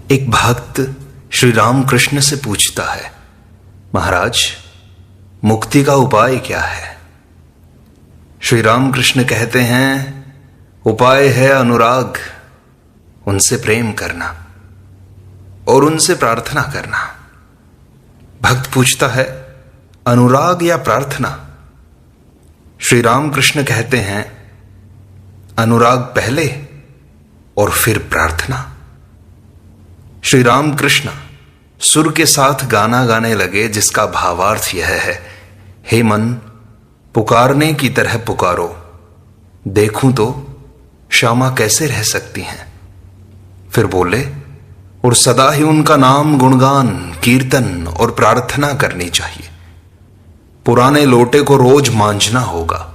एक भक्त श्री रामकृष्ण से पूछता है, महाराज मुक्ति का उपाय क्या है? श्री रामकृष्ण कहते हैं, उपाय है अनुराग, उनसे प्रेम करना और उनसे प्रार्थना करना। भक्त पूछता है, अनुराग या प्रार्थना? श्री रामकृष्ण कहते हैं, अनुराग पहले और फिर प्रार्थना। श्री रामकृष्ण सुर के साथ गाना गाने लगे, जिसका भावार्थ यह है, हे मन पुकारने की तरह पुकारो, देखूं तो श्यामा कैसे रह सकती हैं। फिर बोले, और सदा ही उनका नाम गुणगान कीर्तन और प्रार्थना करनी चाहिए। पुराने लोटे को रोज मांझना होगा,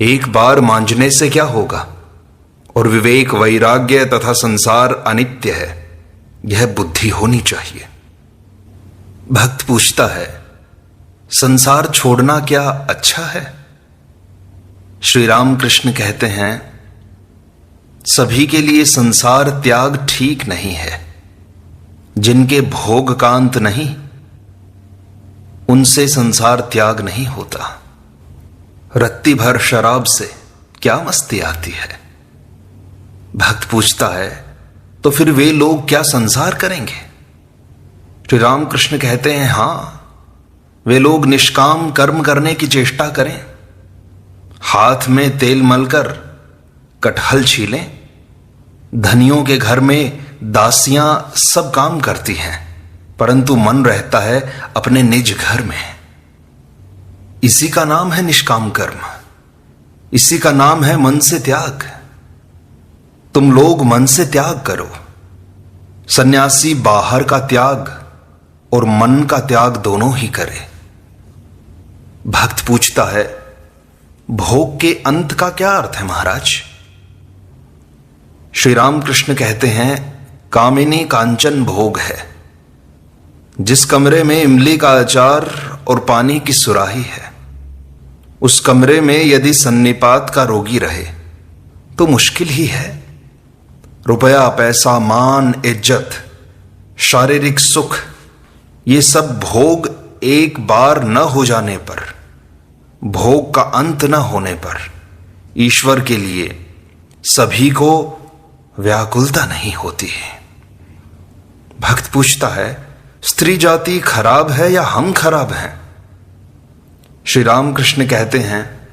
एक बार मांझने से क्या होगा? और विवेक वैराग्य तथा संसार अनित्य है, यह बुद्धि होनी चाहिए। भक्त पूछता है, संसार छोड़ना क्या अच्छा है? श्री रामकृष्ण कहते हैं, सभी के लिए संसार त्याग ठीक नहीं है। जिनके भोग का अंत नहीं, उनसे संसार त्याग नहीं होता। रत्ती भर शराब से क्या मस्ती आती है? भक्त पूछता है, तो फिर वे लोग क्या संसार करेंगे? श्री रामकृष्ण कहते हैं, हां, वे लोग निष्काम कर्म करने की चेष्टा करें, हाथ में तेल मलकर कटहल छीलें। धनियों के घर में दासियां सब काम करती हैं, परंतु मन रहता है अपने निज घर में। इसी का नाम है निष्काम कर्म, इसी का नाम है मन से त्याग। तुम लोग मन से त्याग करो। सन्यासी बाहर का त्याग और मन का त्याग दोनों ही करे। भक्त पूछता है, भोग के अंत का क्या अर्थ है महाराज? श्री रामकृष्ण कहते हैं, कामिनी कांचन भोग है। जिस कमरे में इमली का अचार और पानी की सुराही है, उस कमरे में यदि सन्निपात का रोगी रहे तो मुश्किल ही है। रुपया पैसा मान इज्जत शारीरिक सुख, ये सब भोग एक बार न हो जाने पर, भोग का अंत न होने पर ईश्वर के लिए सभी को व्याकुलता नहीं होती है। भक्त पूछता है, स्त्री जाति खराब है या हम खराब हैं? श्री रामकृष्ण कहते हैं,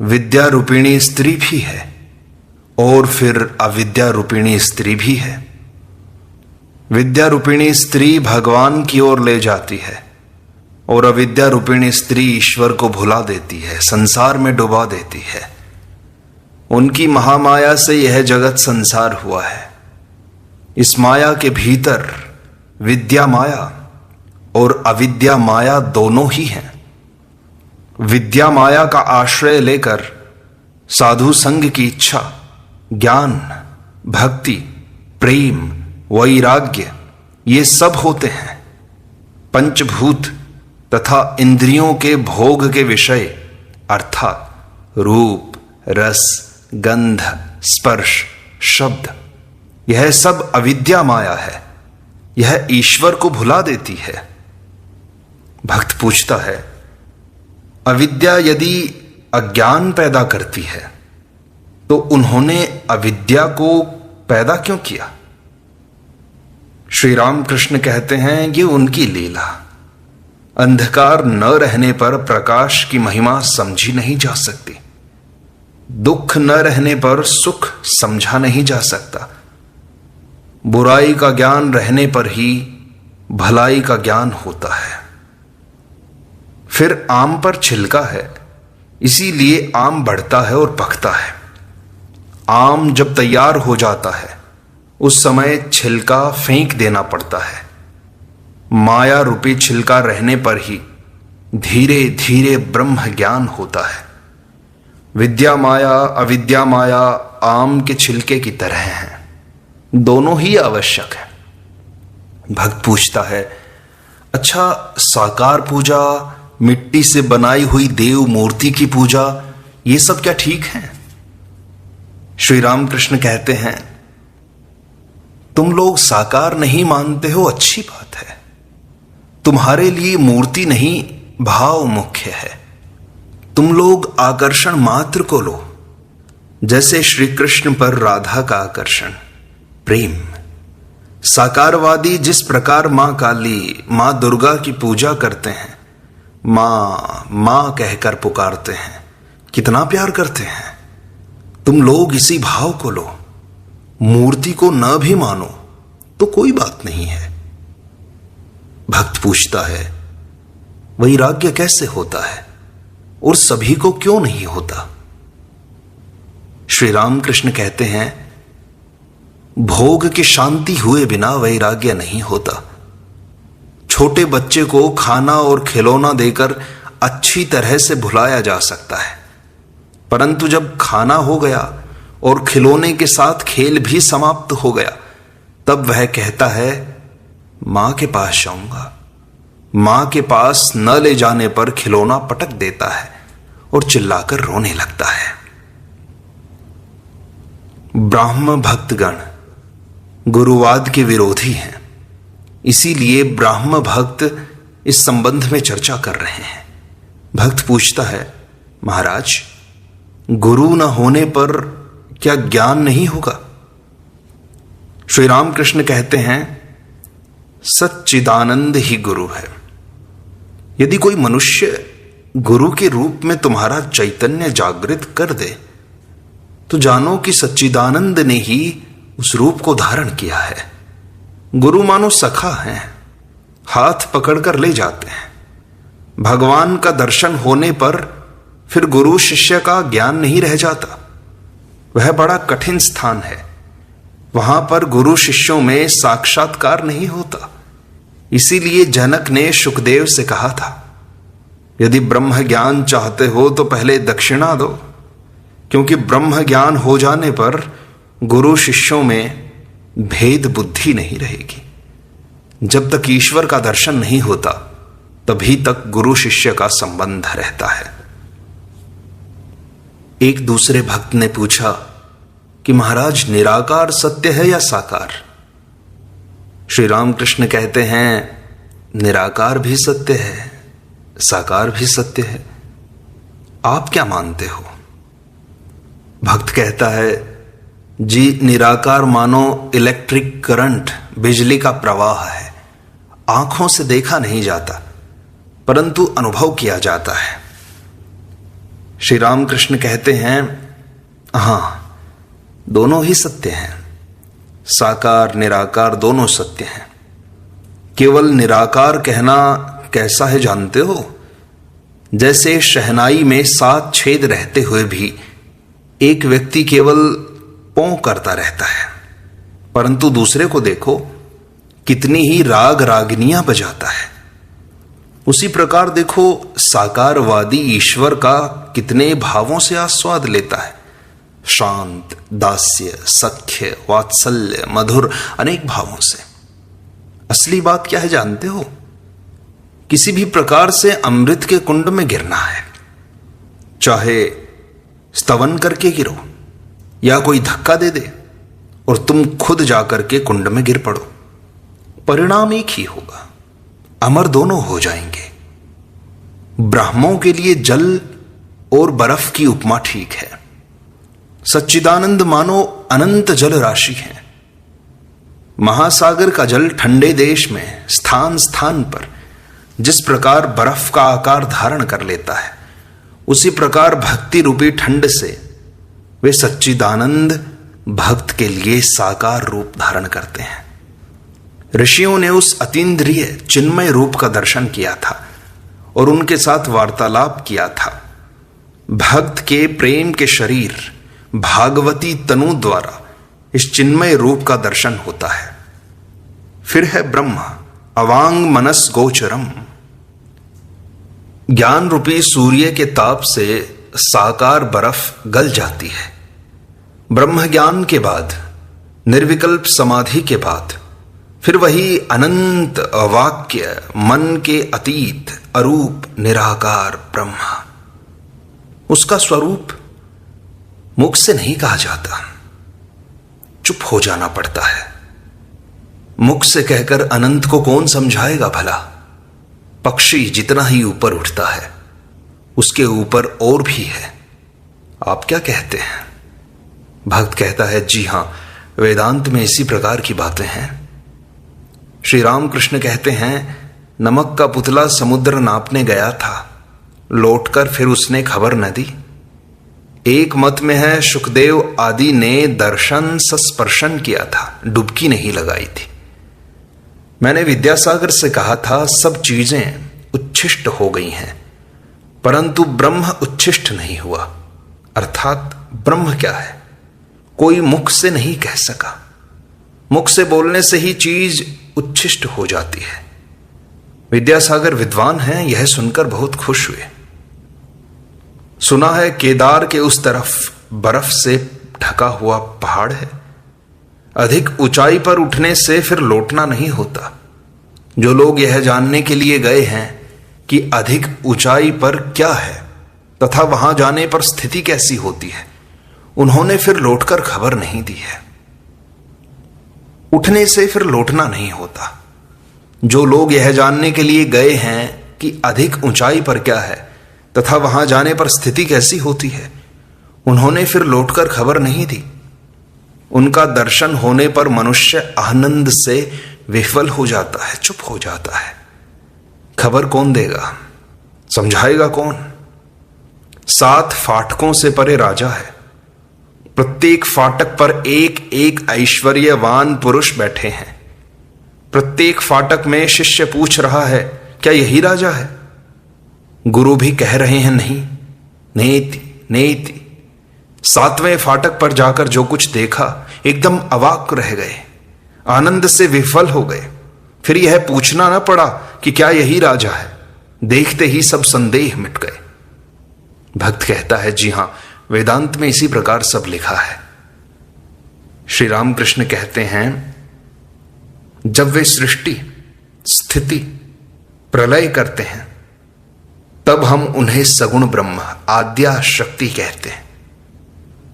विद्या रूपिणी स्त्री भी है और फिर अविद्या रूपिणी स्त्री भी है। विद्या रूपिणी स्त्री भगवान की ओर ले जाती है और अविद्या रूपिणी स्त्री ईश्वर को भुला देती है, संसार में डुबा देती है। उनकी महामाया से यह जगत संसार हुआ है। इस माया के भीतर विद्या माया और अविद्या माया दोनों ही हैं। विद्या माया का आश्रय लेकर साधु संग की इच्छा, ज्ञान, भक्ति, प्रेम, वैराग्य, ये सब होते हैं। पंचभूत तथा इंद्रियों के भोग के विषय अर्थात रूप, रस, गंध, स्पर्श, शब्द, यह सब अविद्या माया है। यह ईश्वर को भुला देती है। भक्त पूछता है, अविद्या यदि अज्ञान पैदा करती है तो उन्होंने अविद्या को पैदा क्यों किया? श्री रामकृष्ण कहते हैं, ये उनकी लीला। अंधकार न रहने पर प्रकाश की महिमा समझी नहीं जा सकती। दुख न रहने पर सुख समझा नहीं जा सकता। बुराई का ज्ञान रहने पर ही भलाई का ज्ञान होता है। फिर आम पर छिलका है, इसीलिए आम बढ़ता है और पकता है। आम जब तैयार हो जाता है, उस समय छिलका फेंक देना पड़ता है। माया रूपी छिलका रहने पर ही धीरे धीरे ब्रह्म ज्ञान होता है। विद्या माया अविद्या माया आम के छिलके की तरह हैं, दोनों ही आवश्यक है। भक्त पूछता है, अच्छा साकार पूजा, मिट्टी से बनाई हुई देव मूर्ति की पूजा, ये सब क्या ठीक है? श्री रामकृष्ण कहते हैं, तुम लोग साकार नहीं मानते हो, अच्छी बात है। तुम्हारे लिए मूर्ति नहीं, भाव मुख्य है। तुम लोग आकर्षण मात्र को लो, जैसे श्री कृष्ण पर राधा का आकर्षण, प्रेम। साकारवादी जिस प्रकार मां काली, मां दुर्गा की पूजा करते हैं, मां मां कहकर पुकारते हैं, कितना प्यार करते हैं। तुम लोग इसी भाव को लो, मूर्ति को न भी मानो तो कोई बात नहीं है। भक्त पूछता है, वैराग्य कैसे होता है और सभी को क्यों नहीं होता? श्री रामकृष्ण कहते हैं, भोग की शांति हुए बिना वैराग्य नहीं होता। छोटे बच्चे को खाना और खिलौना देकर अच्छी तरह से भुलाया जा सकता है, परंतु जब खाना हो गया और खिलौने के साथ खेल भी समाप्त हो गया, तब वह कहता है, मां के पास जाऊंगा। मां के पास न ले जाने पर खिलौना पटक देता है और चिल्लाकर रोने लगता है। ब्राह्म भक्तगण गुरुवाद के विरोधी हैं, इसीलिए ब्राह्म भक्त इस संबंध में चर्चा कर रहे हैं। भक्त पूछता है, महाराज, गुरु न होने पर क्या ज्ञान नहीं होगा? श्री रामकृष्ण कहते हैं, सच्चिदानंद ही गुरु है। यदि कोई मनुष्य गुरु के रूप में तुम्हारा चैतन्य जागृत कर दे, तो जानो कि सच्चिदानंद ने ही उस रूप को धारण किया है। गुरु मानो सखा हैं, हाथ पकड़कर ले जाते हैं। भगवान का दर्शन होने पर फिर गुरु शिष्य का ज्ञान नहीं रह जाता। वह बड़ा कठिन स्थान है, वहां पर गुरु शिष्यों में साक्षात्कार नहीं होता। इसीलिए जनक ने शुकदेव से कहा था, यदि ब्रह्म ज्ञान चाहते हो तो पहले दक्षिणा दो, क्योंकि ब्रह्म ज्ञान हो जाने पर गुरु शिष्यों में भेद बुद्धि नहीं रहेगी। जब तक ईश्वर का दर्शन नहीं होता, तभी तक गुरु शिष्य का संबंध रहता है। एक दूसरे भक्त ने पूछा कि महाराज, निराकार सत्य है या साकार? श्री रामकृष्ण कहते हैं, निराकार भी सत्य है, साकार भी सत्य है। आप क्या मानते हो? भक्त कहता है, जी, निराकार मानो इलेक्ट्रिक करंट, बिजली का प्रवाह है। आंखों से देखा नहीं जाता, परंतु अनुभव किया जाता है। श्री रामकृष्ण कहते हैं, हां, दोनों ही सत्य हैं। साकार निराकार दोनों सत्य हैं। केवल निराकार कहना कैसा है जानते हो? जैसे शहनाई में 7 छेद रहते हुए भी एक व्यक्ति केवल पों करता रहता है, परंतु दूसरे को देखो कितनी ही राग रागिनियां बजाता है। उसी प्रकार देखो, साकारवादी ईश्वर का कितने भावों से आस्वाद लेता है। शांत, दास्य, सख्य, वात्सल्य, मधुर, अनेक भावों से। असली बात क्या है जानते हो? किसी भी प्रकार से अमृत के कुंड में गिरना है, चाहे स्तवन करके गिरो या कोई धक्का दे दे और तुम खुद जाकर के कुंड में गिर पड़ो, परिणाम एक ही होगा, अमर दोनों हो जाएंगे। ब्राह्मणों के लिए जल और बर्फ की उपमा ठीक है। सच्चिदानंद मानो अनंत जल राशि है। महासागर का जल ठंडे देश में स्थान स्थान पर जिस प्रकार बर्फ का आकार धारण कर लेता है, उसी प्रकार भक्ति रूपी ठंड से वे सच्चिदानंद भक्त के लिए साकार रूप धारण करते हैं। ऋषियों ने उस अतीन्द्रिय चिन्मय रूप का दर्शन किया था और उनके साथ वार्तालाप किया था। भक्त के प्रेम के शरीर भागवती तनु द्वारा इस चिन्मय रूप का दर्शन होता है। फिर है ब्रह्म अवांग मनस गोचरम। ज्ञान रूपी सूर्य के ताप से साकार बर्फ गल जाती है। ब्रह्म ज्ञान के बाद, निर्विकल्प समाधि के बाद, फिर वही अनंत अवाक्य मन के अतीत अरूप निराकार ब्रह्म। उसका स्वरूप मुख से नहीं कहा जाता, चुप हो जाना पड़ता है। मुख से कहकर अनंत को कौन समझाएगा भला। पक्षी जितना ही ऊपर उठता है उसके ऊपर और भी है। आप क्या कहते हैं? भक्त कहता है, जी हां, वेदांत में इसी प्रकार की बातें हैं। श्री रामकृष्ण कहते हैं, नमक का पुतला समुद्र नापने गया था, लौटकर फिर उसने खबर न दी। एक मत में है शुकदेव आदि ने दर्शन सस्पर्शन किया था, डुबकी नहीं लगाई थी। मैंने विद्यासागर से कहा था, सब चीजें उच्छिष्ट हो गई हैं, परंतु ब्रह्म उच्छिष्ट नहीं हुआ। अर्थात ब्रह्म क्या है, कोई मुख से नहीं कह सका। मुख से बोलने से ही चीज उच्छिष्ट हो जाती है। विद्यासागर विद्वान हैं, यह सुनकर बहुत खुश हुए। सुना है केदार के उस तरफ बर्फ से ढका हुआ पहाड़ है। अधिक ऊंचाई पर उठने से फिर लौटना नहीं होता। जो लोग यह जानने के लिए गए हैं कि अधिक ऊंचाई पर क्या है तथा वहां जाने पर स्थिति कैसी होती है, उन्होंने फिर लौटकर खबर नहीं दी है। उठने से फिर लौटना नहीं होता। जो लोग यह जानने के लिए गए हैं कि अधिक ऊंचाई पर क्या है तथा वहां जाने पर स्थिति कैसी होती है, उन्होंने फिर लौटकर खबर नहीं दी। उनका दर्शन होने पर मनुष्य आनंद से विफल हो जाता है, चुप हो जाता है। खबर कौन देगा, समझाएगा कौन? 7 फाटकों से परे राजा है। प्रत्येक फाटक पर एक एक ऐश्वर्यवान पुरुष बैठे हैं। प्रत्येक फाटक में शिष्य पूछ रहा है, क्या यही राजा है? गुरु भी कह रहे हैं, नहीं, नेति नेति। 7वें फाटक पर जाकर जो कुछ देखा, एकदम अवाक रह गए, आनंद से विफल हो गए। फिर यह पूछना न पड़ा कि क्या यही राजा है। देखते ही सब संदेह मिट गए। भक्त कहता है, जी हां, वेदांत में इसी प्रकार सब लिखा है। श्री रामकृष्ण कहते हैं, जब वे सृष्टि, स्थिति, प्रलय करते हैं तब हम उन्हें सगुण ब्रह्म, आद्या शक्ति कहते हैं।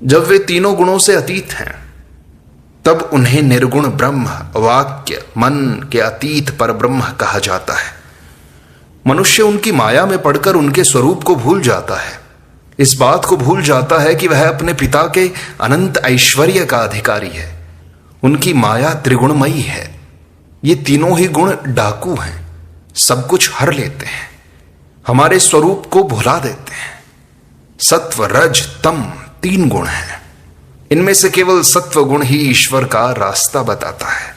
जब वे तीनों गुणों से अतीत हैं तब उन्हें निर्गुण ब्रह्म, वाक्य, मन के अतीत पर ब्रह्म कहा जाता है। मनुष्य उनकी माया में पड़कर उनके स्वरूप को भूल जाता है। इस बात को भूल जाता है कि वह अपने पिता के अनंत ऐश्वर्य का अधिकारी है। उनकी माया त्रिगुणमयी है। ये तीनों ही गुण डाकू हैं, सब कुछ हर लेते हैं, हमारे स्वरूप को भुला देते हैं। सत्व, रज, तम 3 गुण हैं। इनमें से केवल सत्व गुण ही ईश्वर का रास्ता बताता है,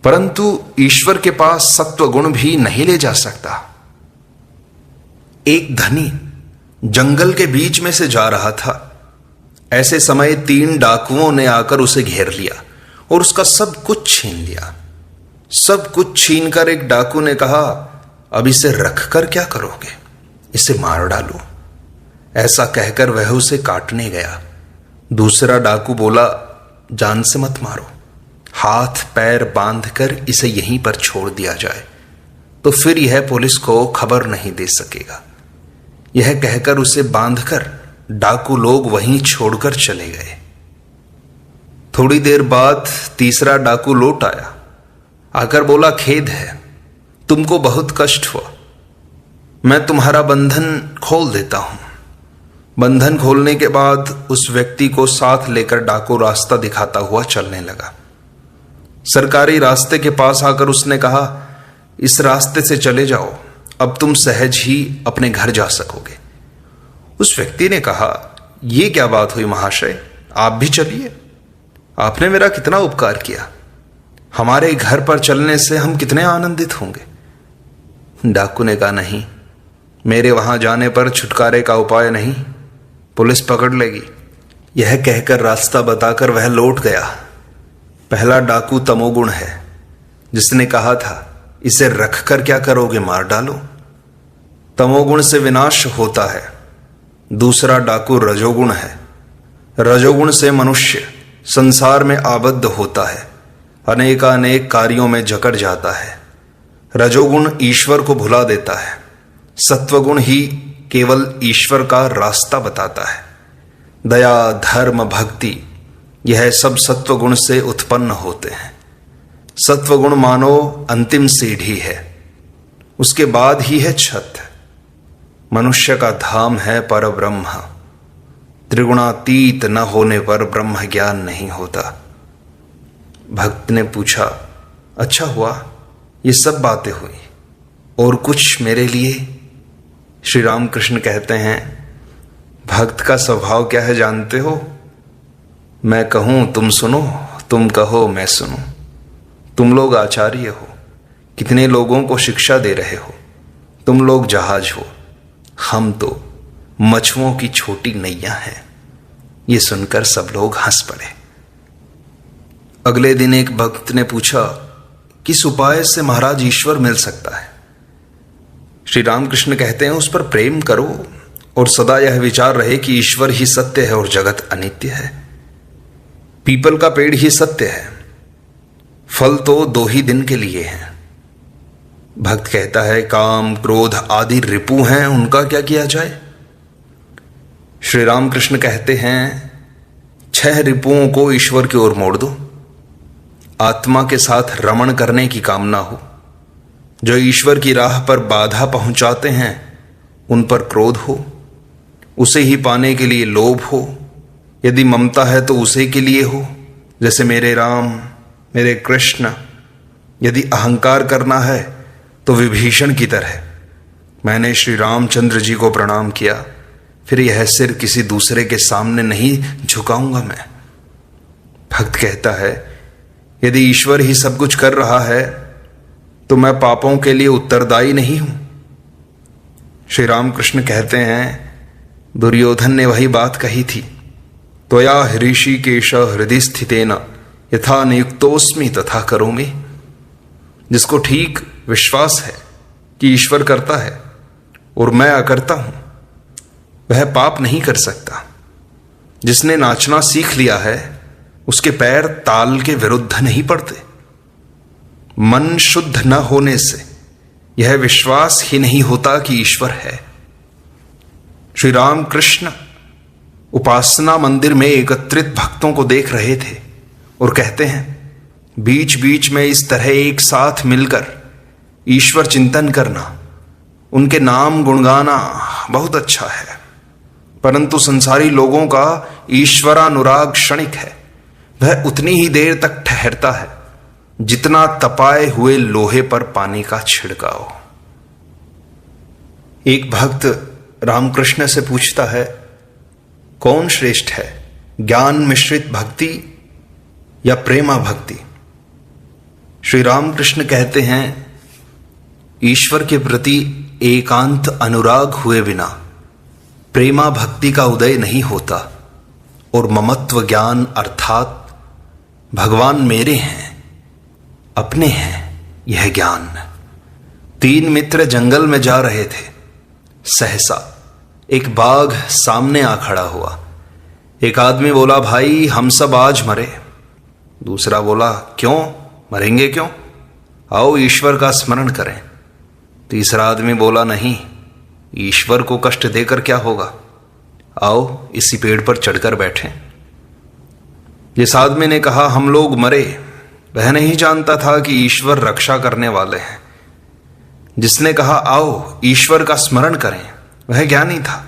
परंतु ईश्वर के पास सत्व गुण भी नहीं ले जा सकता। एक धनी जंगल के बीच में से जा रहा था। ऐसे समय 3 डाकुओं ने आकर उसे घेर लिया और उसका सब कुछ छीन लिया। सब कुछ छीनकर एक डाकू ने कहा, अब इसे रखकर क्या करोगे, इसे मार डालो। ऐसा कहकर वह उसे काटने गया। दूसरा डाकू बोला, जान से मत मारो, हाथ पैर बांधकर इसे यहीं पर छोड़ दिया जाए, तो फिर यह पुलिस को खबर नहीं दे सकेगा। यह कहकर उसे बांधकर डाकू लोग वहीं छोड़कर चले गए। थोड़ी देर बाद तीसरा डाकू लौट आया। आकर बोला, खेद है, तुमको बहुत कष्ट हुआ, मैं तुम्हारा बंधन खोल देता हूं। बंधन खोलने के बाद उस व्यक्ति को साथ लेकर डाकू रास्ता दिखाता हुआ चलने लगा। सरकारी रास्ते के पास आकर उसने कहा, इस रास्ते से चले जाओ, अब तुम सहज ही अपने घर जा सकोगे। उस व्यक्ति ने कहा, यह क्या बात हुई महाशय, आप भी चलिए, आपने मेरा कितना उपकार किया, हमारे घर पर चलने से हम कितने आनंदित होंगे। डाकू ने कहा, नहीं, मेरे वहां जाने पर छुटकारे का उपाय नहीं, पुलिस पकड़ लेगी। यह कहकर रास्ता बताकर वह लौट गया। पहला डाकू तमोगुण है, जिसने कहा था, इसे रखकर क्या करोगे, मार डालो। तमोगुण से विनाश होता है। दूसरा डाकू रजोगुण है। रजोगुण से मनुष्य संसार में आबद्ध होता है, अनेकानेक कार्यों में जकड़ जाता है। रजोगुण ईश्वर को भुला देता है। सत्वगुण ही केवल ईश्वर का रास्ता बताता है। दया, धर्म, भक्ति, यह सब सत्वगुण से उत्पन्न होते हैं। सत्वगुण मानो अंतिम सीढ़ी है, उसके बाद ही है छत। मनुष्य का धाम है पर ब्रह्म, त्रिगुणातीत न होने पर ब्रह्म ज्ञान नहीं होता। भक्त ने पूछा, अच्छा हुआ ये सब बातें हुई, और कुछ मेरे लिए? श्री रामकृष्ण कहते हैं, भक्त का स्वभाव क्या है जानते हो? मैं कहूं तुम सुनो, तुम कहो मैं सुनूं। तुम लोग आचार्य हो, कितने लोगों को शिक्षा दे रहे हो, तुम लोग जहाज हो, हम तो मछुओं की छोटी नैया हैं। ये सुनकर सब लोग हंस पड़े। अगले दिन एक भक्त ने पूछा, किस उपाय से महाराज ईश्वर मिल सकता है? श्री रामकृष्ण कहते हैं, उस पर प्रेम करो और सदा यह विचार रहे कि ईश्वर ही सत्य है और जगत अनित्य है। पीपल का पेड़ ही सत्य है, फल तो 2 ही दिन के लिए हैं। भक्त कहता है, काम क्रोध आदि रिपु हैं, उनका क्या किया जाए? श्री रामकृष्ण कहते हैं, 6 रिपुओं को ईश्वर की ओर मोड़ दो। आत्मा के साथ रमण करने की कामना हो, जो ईश्वर की राह पर बाधा पहुंचाते हैं उन पर क्रोध हो, उसे ही पाने के लिए लोभ हो, यदि ममता है तो उसे के लिए हो, जैसे मेरे राम मेरे कृष्ण। यदि अहंकार करना है तो विभीषण की तरह, मैंने श्री रामचंद्र जी को प्रणाम किया, फिर यह सिर किसी दूसरे के सामने नहीं झुकाऊंगा मैं। भक्त कहता है, यदि ईश्वर ही सब कुछ कर रहा है तो मैं पापों के लिए उत्तरदायी नहीं हूं। श्री रामकृष्ण कहते हैं, दुर्योधन ने वही बात कही थी, त्वया ऋषिकेश हृदय स्थितेन यथा नियुक्तोस्मि तथा करोमि। जिसको ठीक विश्वास है कि ईश्वर करता है और मैं अकर्ता हूं, वह पाप नहीं कर सकता। जिसने नाचना सीख लिया है उसके पैर ताल के विरुद्ध नहीं पड़ते। मन शुद्ध न होने से यह विश्वास ही नहीं होता कि ईश्वर है। श्री रामकृष्ण उपासना मंदिर में एकत्रित भक्तों को देख रहे थे और कहते हैं, बीच बीच में इस तरह एक साथ मिलकर ईश्वर चिंतन करना, उनके नाम गुणगाना बहुत अच्छा है, परंतु संसारी लोगों का ईश्वरानुराग क्षणिक है। वह उतनी ही देर तक ठहरता है जितना तपाए हुए लोहे पर पानी का छिड़काव। एक भक्त रामकृष्ण से पूछता है, कौन श्रेष्ठ है, ज्ञान मिश्रित भक्ति या प्रेमा भक्ति? श्री रामकृष्ण कहते हैं, ईश्वर के प्रति एकांत अनुराग हुए बिना प्रेमा भक्ति का उदय नहीं होता, और ममत्व ज्ञान अर्थात भगवान मेरे हैं, अपने हैं, यह ज्ञान। 3 मित्र जंगल में जा रहे थे। सहसा एक बाघ सामने आ खड़ा हुआ। एक आदमी बोला, भाई हम सब आज मरे। दूसरा बोला, क्यों मरेंगे क्यों, आओ ईश्वर का स्मरण करें। तीसरा आदमी बोला, नहीं, ईश्वर को कष्ट देकर क्या होगा, आओ इसी पेड़ पर चढ़कर बैठें। जिस आदमी ने कहा हम लोग मरे, वह नहीं जानता था कि ईश्वर रक्षा करने वाले हैं। जिसने कहा आओ ईश्वर का स्मरण करें, वह ज्ञानी था।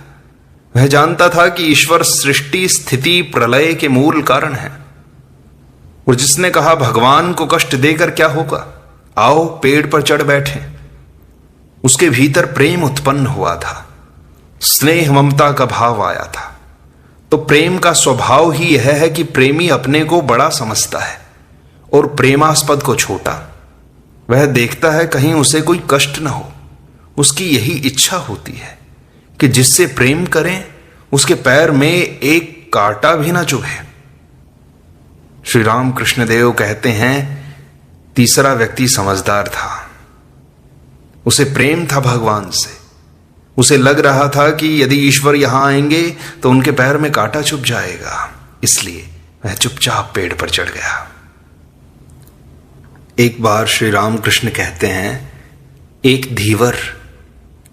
वह जानता था कि ईश्वर सृष्टि स्थिति प्रलय के मूल कारण है। और जिसने कहा भगवान को कष्ट देकर क्या होगा, आओ पेड़ पर चढ़ बैठें, उसके भीतर प्रेम उत्पन्न हुआ था, स्नेह ममता का भाव आया था। तो प्रेम का स्वभाव ही यह है कि प्रेमी अपने को बड़ा समझता है और प्रेमास्पद को छोटा। वह देखता है कहीं उसे कोई कष्ट न हो। उसकी यही इच्छा होती है कि जिससे प्रेम करें उसके पैर में एक कांटा भी ना चुभे। श्री राम कृष्णदेव कहते हैं, तीसरा व्यक्ति समझदार था। उसे प्रेम था भगवान से। उसे लग रहा था कि यदि ईश्वर यहां आएंगे तो उनके पैर में कांटा चुभ जाएगा, इसलिए वह चुपचाप पेड़ पर चढ़ गया। एक बार श्री रामकृष्ण कहते हैं, एक धीवर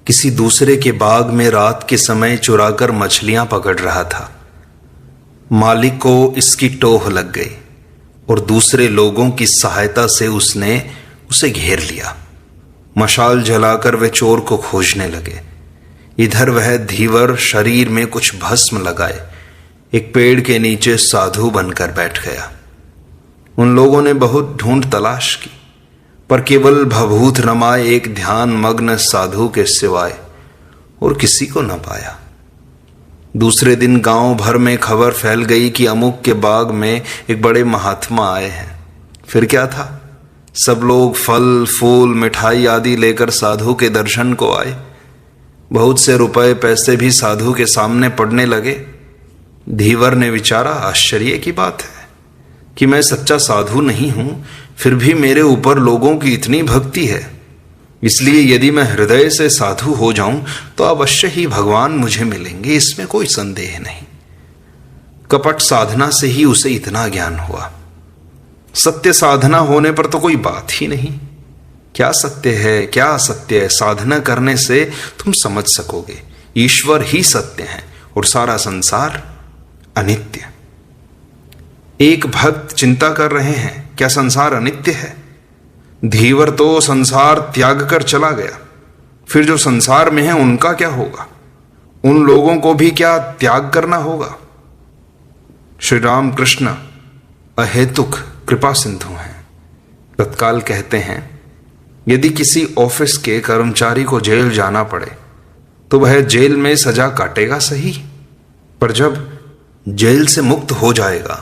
किसी दूसरे के बाग में रात के समय चुराकर मछलियां पकड़ रहा था। मालिक को इसकी टोह लग गई और दूसरे लोगों की सहायता से उसने उसे घेर लिया। मशाल जलाकर वे चोर को खोजने लगे। इधर वह धीवर शरीर में कुछ भस्म लगाए एक पेड़ के नीचे साधु बनकर बैठ गया। उन लोगों ने बहुत ढूंढ तलाश की, पर केवल भभूत रमाए एक ध्यान मग्न साधु के सिवाय और किसी को न पाया। दूसरे दिन गांव भर में खबर फैल गई कि अमुक के बाग में एक बड़े महात्मा आए हैं। फिर क्या था, सब लोग फल फूल मिठाई आदि लेकर साधु के दर्शन को आए। बहुत से रुपए पैसे भी साधु के सामने पड़ने लगे। धीवर ने विचारा, आश्चर्य की बात है कि मैं सच्चा साधु नहीं हूं, फिर भी मेरे ऊपर लोगों की इतनी भक्ति है। इसलिए यदि मैं हृदय से साधु हो जाऊं तो अवश्य ही भगवान मुझे मिलेंगे, इसमें कोई संदेह नहीं। कपट साधना से ही उसे इतना ज्ञान हुआ। सत्य साधना होने पर तो कोई बात ही नहीं। क्या सत्य है, क्या असत्य है, साधना करने से तुम समझ सकोगे। ईश्वर ही सत्य है और सारा संसार अनित्य। एक भक्त चिंता कर रहे हैं, क्या संसार अनित्य है? धीवर तो संसार त्याग कर चला गया, फिर जो संसार में है उनका क्या होगा? उन लोगों को भी क्या त्याग करना होगा? श्री राम कृष्ण अहेतुक कृपा सिंधु हैं। तत्काल कहते हैं, यदि किसी ऑफिस के कर्मचारी को जेल जाना पड़े तो वह जेल में सजा काटेगा सही, पर जब जेल से मुक्त हो जाएगा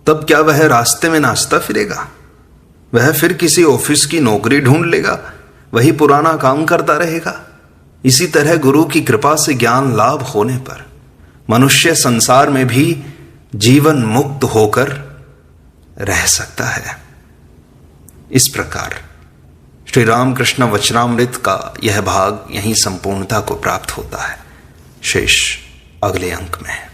तब क्या वह रास्ते में नाचता फिरेगा? वह फिर किसी ऑफिस की नौकरी ढूंढ लेगा, वही पुराना काम करता रहेगा। इसी तरह गुरु की कृपा से ज्ञान लाभ होने पर मनुष्य संसार में भी जीवन मुक्त होकर रह सकता है। इस प्रकार श्री रामकृष्ण वचनामृत का यह भाग यहीं संपूर्णता को प्राप्त होता है। शेष अगले अंक में।